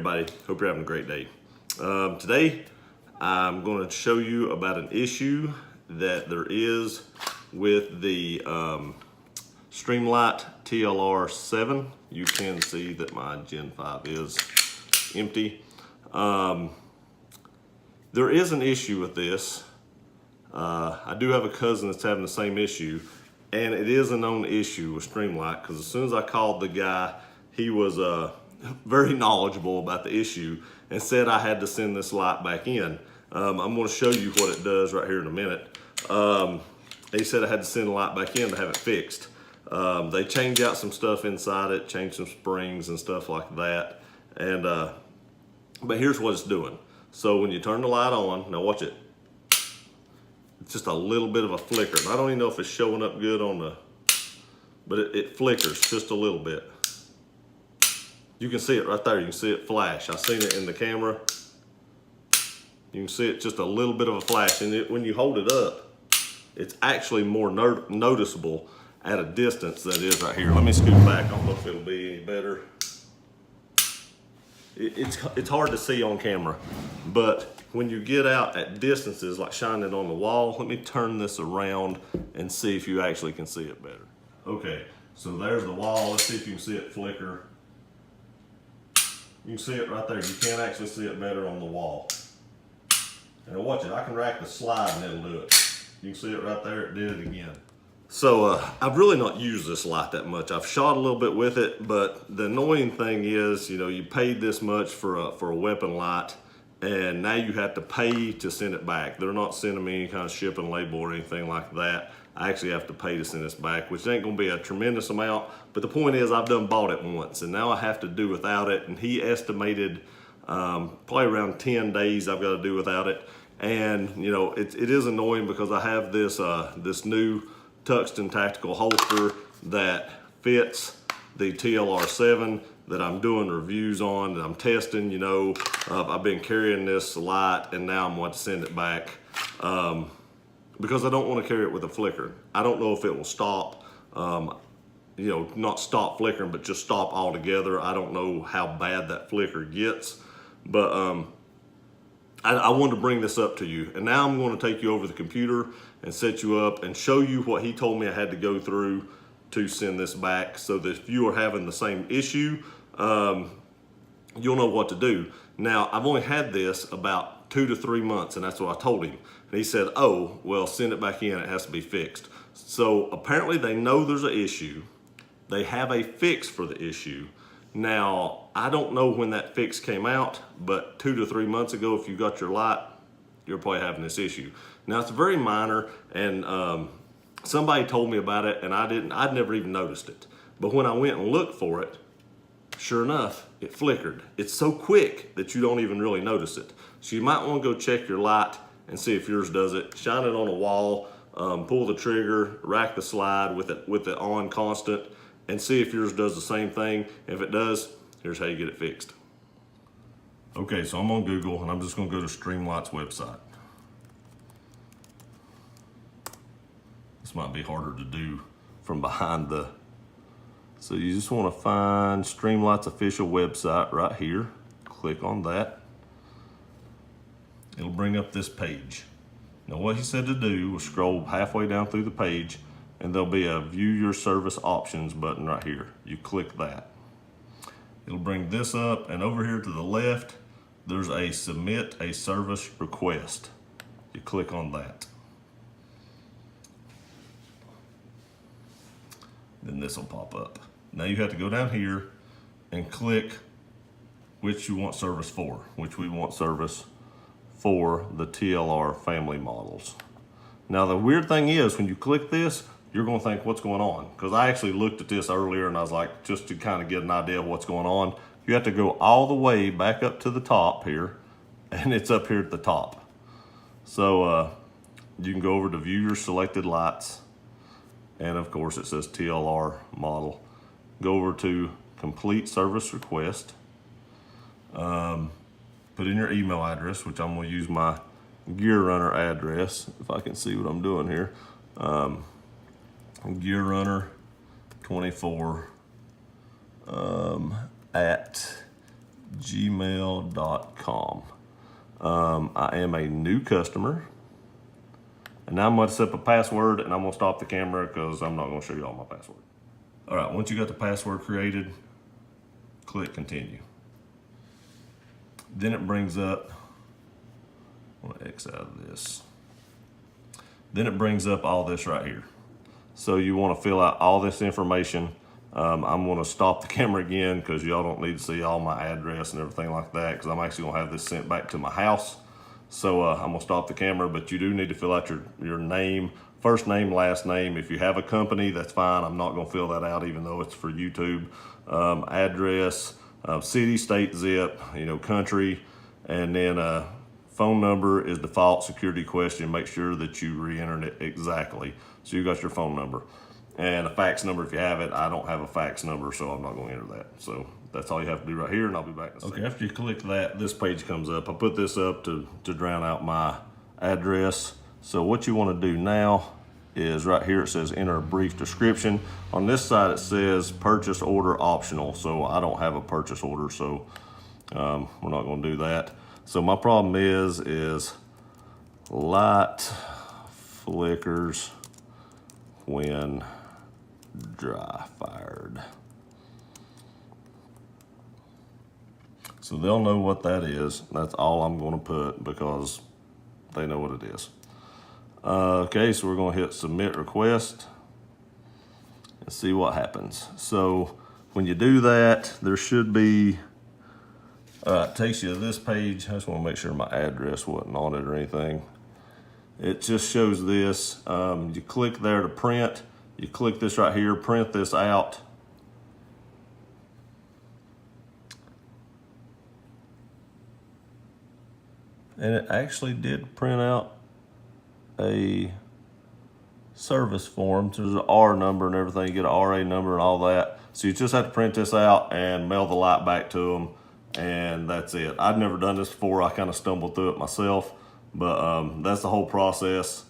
everybody, hope you're having a great day. Today I'm going to show you about an issue that there is with the Streamlight TLR7. You can see that my Gen 5 is empty. There is an issue with this. I do have a cousin that's having the same issue, and it is a known issue with Streamlight because as soon as I called the guy, he was very knowledgeable about the issue and said I had to send this light back in. I'm going to show you what it does right here in a minute. He said I had to send the light back in to have it fixed. They changed out some stuff inside it, changed some springs and stuff like that. And but here's what it's doing. So when you turn the light on, now watch it. It's just a little bit of a flicker. And I don't even know if it's showing up good on the, but it flickers just a little bit. You can see it right there. You can see it flash. I've seen it in the camera. You can see it just a little bit of a flash. And when you hold it up, it's actually more noticeable at a distance than it is right here. Let me scoot back. I don't know if it'll be any better. It's hard to see on camera, but when you get out at distances, like shining it on the wall, let me turn this around and see if you actually can see it better. Okay, so there's the wall. Let's see if you can see it flicker. You can see it right there. You can't actually see it better on the wall. And watch it, I can rack the slide and it'll do it. You can see it right there, it did it again. So I've really not used this light that much. I've shot a little bit with it, but the annoying thing is, you know, you paid this much for a weapon light, and now you have to pay to send it back. They're not sending me any kind of shipping label or anything like that. I actually have to pay to send this back, which ain't gonna be a tremendous amount, but the point is I've done bought it once, and now I have to do without it, and he estimated probably around 10 days I've got to do without it. And you know, it is annoying because I have this this new Tuxton tactical holster that fits the TLR7 that I'm doing reviews on, that I'm testing. You know, I've been carrying this light, and now I'm going to send it back because I don't want to carry it with a flicker. I don't know if it will stop, you know, not stop flickering, but just stop altogether. I don't know how bad that flicker gets, but I wanted to bring this up to you, and now I'm going to take you over the computer and set you up and show you what he told me I had to go through to send this back, so that if you are having the same issue, you'll know what to do. Now, I've only had this about 2 to 3 months, and that's what I told him. And he said, oh, well, send it back in, it has to be fixed. So apparently they know there's an issue. They have a fix for the issue. Now, I don't know when that fix came out, but 2 to 3 months ago, if you got your light, you're probably having this issue. Now, it's very minor, and somebody told me about it, and I'd never even noticed it. But when I went and looked for it, sure enough, it flickered. It's so quick that you don't even really notice it. So you might want to go check your light and see if yours does it. Shine it on a wall, pull the trigger, rack the slide with it on constant, and see if yours does the same thing. If it does, here's how you get it fixed. Okay, so I'm on Google, and I'm just going to go to Streamlight's website. This might be harder to do from behind the... So you just want to find Streamlight's official website right here. Click on that. It'll bring up this page. Now what he said to do was scroll halfway down through the page, and there'll be a View Your Service Options button right here. You click that. It'll bring this up, and over here to the left, there's a Submit a Service Request. You click on that. Then this will pop up. Now you have to go down here and click which you want service for, which we want service for the TLR family models. Now the weird thing is, when you click this, you're gonna think, what's going on? Because I actually looked at this earlier, and I was like, just to kind of get an idea of what's going on, you have to go all the way back up to the top here, and it's up here at the top. So you can go over to View Your Selected Lights, and of course it says TLR model. Go over to Complete Service Request. Put in your email address, which I'm going to use my Gear Runner address, if I can see what I'm doing here. Gear Runner 24 at gmail.com. I am a new customer. And now I'm going to set up a password, and I'm going to stop the camera because I'm not going to show you all my password. All right, once you got the password created, click continue. Then it brings up, I'm going to X out of this. Then it brings up all this right here. So you want to fill out all this information. I'm going to stop the camera again because y'all don't need to see all my address and everything like that, because I'm actually going to have this sent back to my house. So I'm going to stop the camera, but you do need to fill out your name, first name, last name. If you have a company, that's fine. I'm not going to fill that out even though it's for YouTube. Address, city, state, zip, country, and then phone number is default security question. Make sure that you re-enter it exactly. So you got your phone number. And a fax number if you have it. I don't have a fax number, so I'm not going to enter that. So that's all you have to do right here, and I'll be back in a second. Okay, after you click that, this page comes up. I put this up to drown out my address. So what you want to do now is right here it says enter a brief description. On this side it says purchase order optional. So I don't have a purchase order, so we're not going to do that. So my problem is light flickers when dry fired. So they'll know what that is. That's all I'm going to put because they know what it is. Okay, so we're going to hit submit request and see what happens. So when you do that, there should be, it takes you to this page. I just want to make sure my address wasn't on it or anything. It just shows this. You click there to print. You click this right here, print this out. And it actually did print out a service form. So there's an R number and everything. You get an RA number and all that. So you just have to print this out and mail the light back to them, and that's it. I've never done this before. I kind of stumbled through it myself, but that's the whole process.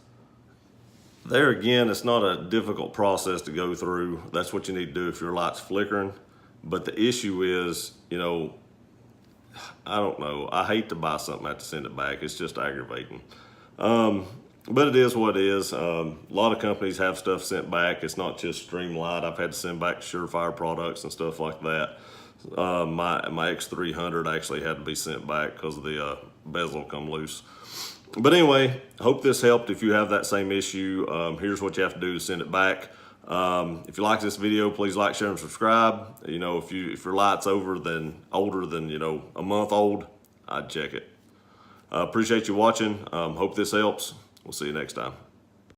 There again, it's not a difficult process to go through. That's what you need to do if your light's flickering. But the issue is, I don't know. I hate to buy something, I have to send it back. It's just aggravating. But it is what it is. A lot of companies have stuff sent back. It's not just Streamlight. I've had to send back Surefire products and stuff like that. My X300 actually had to be sent back because the bezel come loose. But anyway, I hope this helped. If you have that same issue, here's what you have to do to send it back. If you like this video, please like, share, and subscribe. If your light's older than a month old, I'd check it. Appreciate you watching. Hope this helps. We'll see you next time.